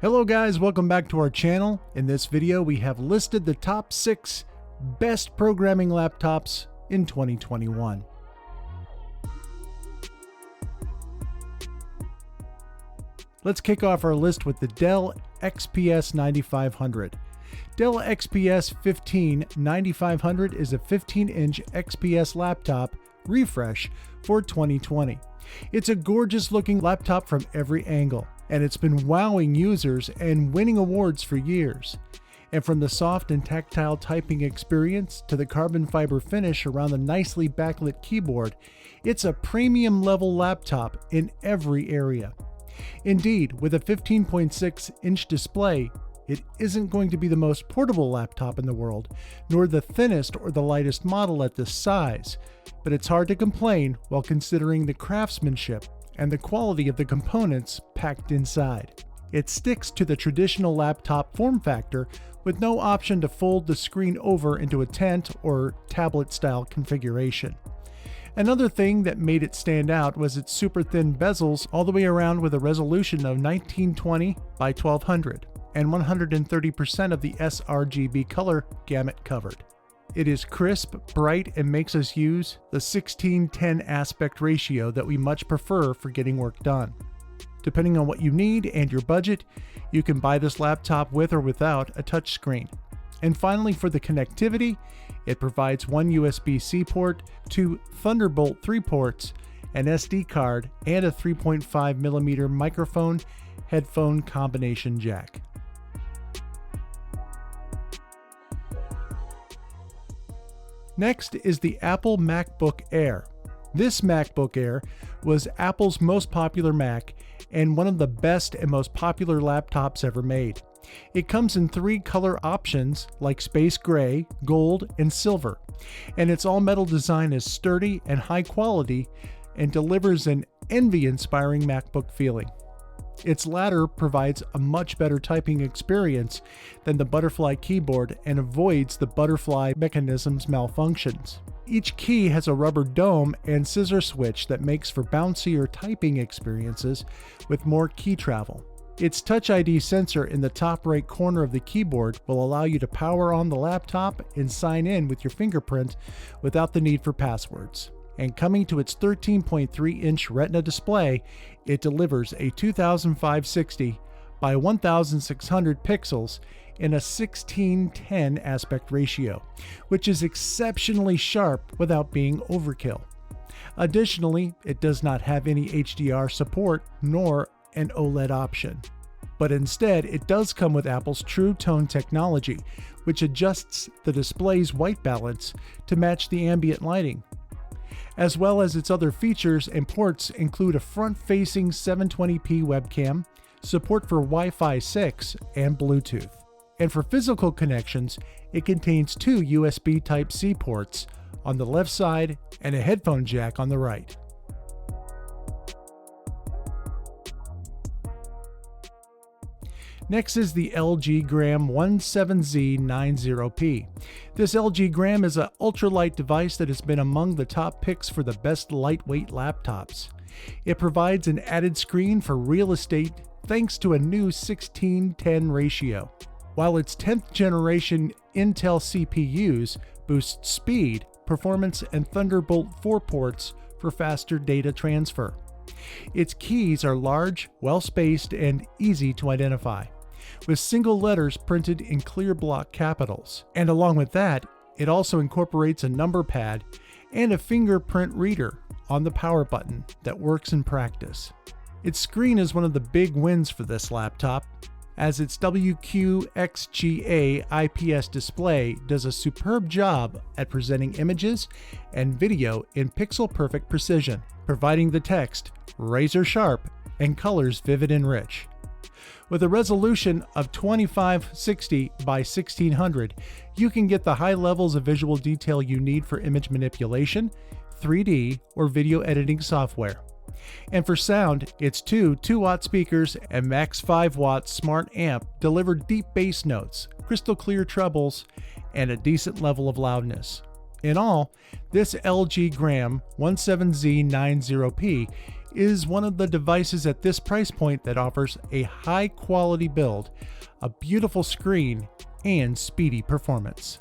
Hello guys, welcome back to our channel. In this video, we have listed the top 6 best programming laptops in 2021. Let's kick off our list with the Dell XPS 9500. Dell XPS 9500 is a 15-inch XPS laptop refresh for 2020. It's a gorgeous looking laptop from every angle, and it's been wowing users and winning awards for years. And from the soft and tactile typing experience to the carbon fiber finish around the nicely backlit keyboard, it's a premium level laptop in every area. Indeed, with a 15.6-inch display, it isn't going to be the most portable laptop in the world, nor the thinnest or the lightest model at this size, but it's hard to complain while considering the craftsmanship and the quality of the components packed inside. It sticks to the traditional laptop form factor with no option to fold the screen over into a tent or tablet-style configuration. Another thing that made it stand out was its super thin bezels all the way around with a resolution of 1920 by 1200 and 130% of the sRGB color gamut covered. It is crisp, bright, and makes us use the 16:10 aspect ratio that we much prefer for getting work done. Depending on what you need and your budget, you can buy this laptop with or without a touchscreen. And finally, for the connectivity, it provides one USB-C port, 2 Thunderbolt 3 ports, an SD card, and a 3.5mm microphone headphone combination jack. Next is the Apple MacBook Air. This MacBook Air was Apple's most popular Mac and one of the best and most popular laptops ever made. It comes in 3 color options like space gray, gold, and silver, and its all-metal design is sturdy and high quality and delivers an envy-inspiring MacBook feeling. Its latter provides a much better typing experience than the butterfly keyboard and avoids the butterfly mechanism's malfunctions. Each key has a rubber dome and scissor switch that makes for bouncier typing experiences with more key travel. Its Touch ID sensor in the top right corner of the keyboard will allow you to power on the laptop and sign in with your fingerprint without the need for passwords. And coming to its 13.3-inch Retina display, it delivers a 2560 by 1600 pixels in a 16:10 aspect ratio, which is exceptionally sharp without being overkill. Additionally, it does not have any HDR support nor an OLED option. But instead, it does come with Apple's True Tone technology, which adjusts the display's white balance to match the ambient lighting. As well as its other features and ports include a front-facing 720p webcam, support for Wi-Fi 6 and Bluetooth. And for physical connections, it contains 2 USB Type-C ports on the left side and a headphone jack on the right. Next is the LG Gram 17Z90P. This LG Gram is an ultralight device that has been among the top picks for the best lightweight laptops. It provides an added screen for real estate thanks to a new 16:10 ratio, while its 10th generation Intel CPUs boost speed, performance, and Thunderbolt 4 ports for faster data transfer. Its keys are large, well-spaced, and easy to identify, with single letters printed in clear block capitals. And along with that, it also incorporates a number pad and a fingerprint reader on the power button that works in practice. Its screen is one of the big wins for this laptop, as its WQXGA IPS display does a superb job at presenting images and video in pixel-perfect precision, providing the text razor sharp and colors vivid and rich. With a resolution of 2560 by 1600, you can get the high levels of visual detail you need for image manipulation, 3D, or video editing software. And for sound, its 2 2-watt speakers and max 5-watt smart amp deliver deep bass notes, crystal clear trebles, and a decent level of loudness. In all, this LG Gram 17Z90P is one of the devices at this price point that offers a high quality build, a beautiful screen, and speedy performance.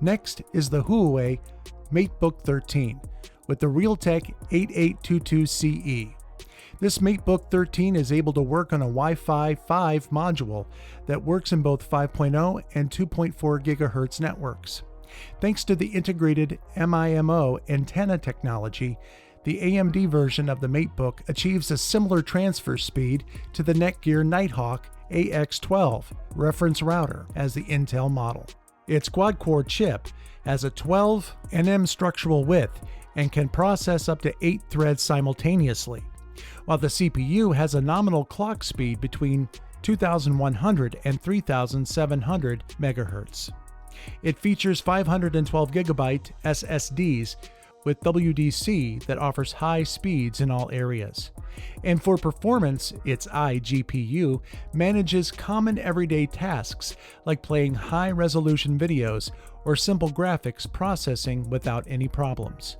Next is the Huawei MateBook 13 with the Realtek 8822CE. This MateBook 13 is able to work on a Wi-Fi 5 module that works in both 5.0 and 2.4 GHz networks. Thanks to the integrated MIMO antenna technology, the AMD version of the MateBook achieves a similar transfer speed to the Netgear Nighthawk AX12 reference router as the Intel model. Its quad-core chip has a 12 nm structural width and can process up to 8 threads simultaneously, while the CPU has a nominal clock speed between 2100 and 3700 MHz. It features 512 GB SSDs with WDC that offers high speeds in all areas. And for performance, its iGPU manages common everyday tasks like playing high-resolution videos or simple graphics processing without any problems.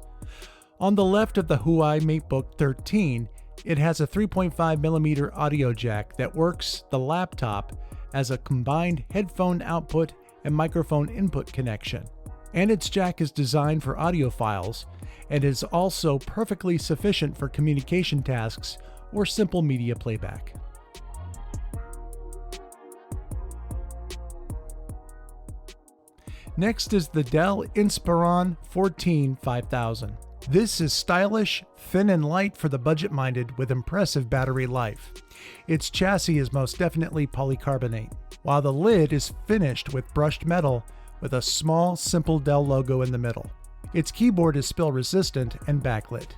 On the left of the Huawei MateBook 13, it has a 3.5mm audio jack that works the laptop as a combined headphone output and microphone input connection. And its jack is designed for audio files and is also perfectly sufficient for communication tasks or simple media playback. Next is the Dell Inspiron 14-5000. This is stylish, thin and light for the budget-minded with impressive battery life. Its chassis is most definitely polycarbonate, while the lid is finished with brushed metal with a small, simple Dell logo in the middle. Its keyboard is spill-resistant and backlit.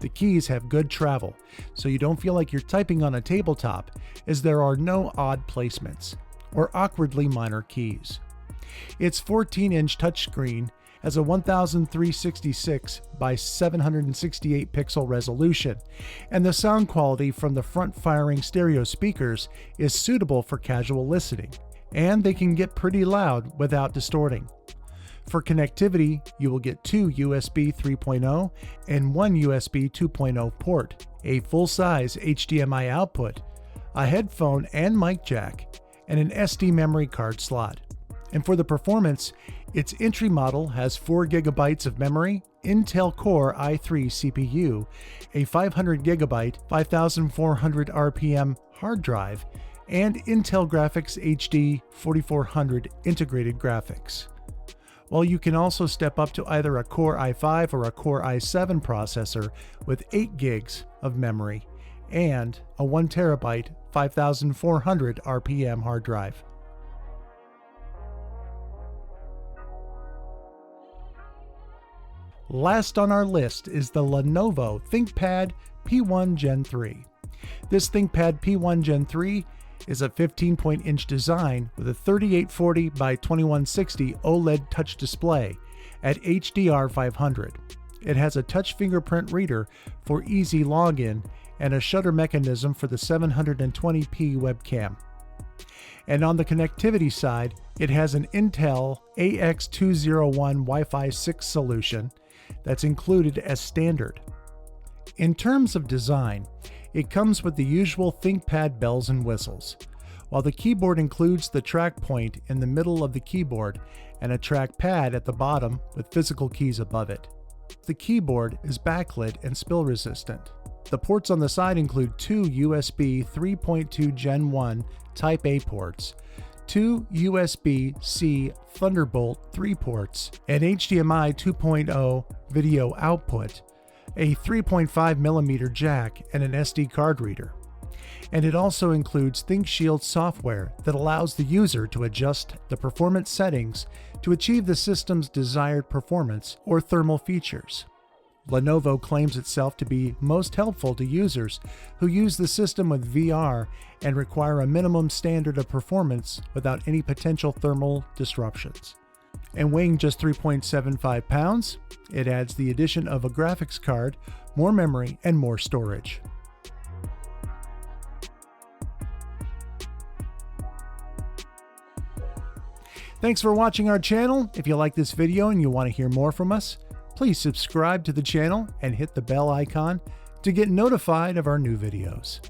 The keys have good travel, so you don't feel like you're typing on a tabletop, as there are no odd placements or awkwardly minor keys. Its 14-inch touchscreen has a 1366 by 768 pixel resolution, and the sound quality from the front-firing stereo speakers is suitable for casual listening, and they can get pretty loud without distorting. For connectivity, you will get 2 USB 3.0 and 1 USB 2.0 port, a full-size HDMI output, a headphone and mic jack, and an SD memory card slot. And for the performance, its entry model has 4 GB of memory, Intel Core i3 CPU, a 500 GB 5400 RPM hard drive, and Intel Graphics HD 4400 integrated graphics. While you can also step up to either a Core i5 or a Core i7 processor with 8 gigs of memory and a 1 TB 5400 RPM hard drive. Last on our list is the Lenovo ThinkPad P1 Gen 3. This ThinkPad P1 Gen 3 is a 15-inch design with a 3840 by 2160 OLED touch display at HDR 500. It has a touch fingerprint reader for easy login and a shutter mechanism for the 720p webcam. And on the connectivity side, it has an Intel AX201 Wi-Fi 6 solution that's included as standard. In terms of design, it comes with the usual ThinkPad bells and whistles, while the keyboard includes the track point in the middle of the keyboard and a trackpad at the bottom with physical keys above it. The keyboard is backlit and spill resistant. The ports on the side include 2 USB 3.2 Gen 1 Type A ports, 2 USB-C Thunderbolt 3 ports, an HDMI 2.0 video output, a 3.5mm jack, and an SD card reader. And it also includes ThinkShield software that allows the user to adjust the performance settings to achieve the system's desired performance or thermal features. Lenovo claims itself to be most helpful to users who use the system with VR and require a minimum standard of performance without any potential thermal disruptions. And weighing just 3.75 pounds, it adds the addition of a graphics card, more memory, and more storage. Thanks for watching our channel. If you like this video and you want to hear more from us, please subscribe to the channel and hit the bell icon to get notified of our new videos.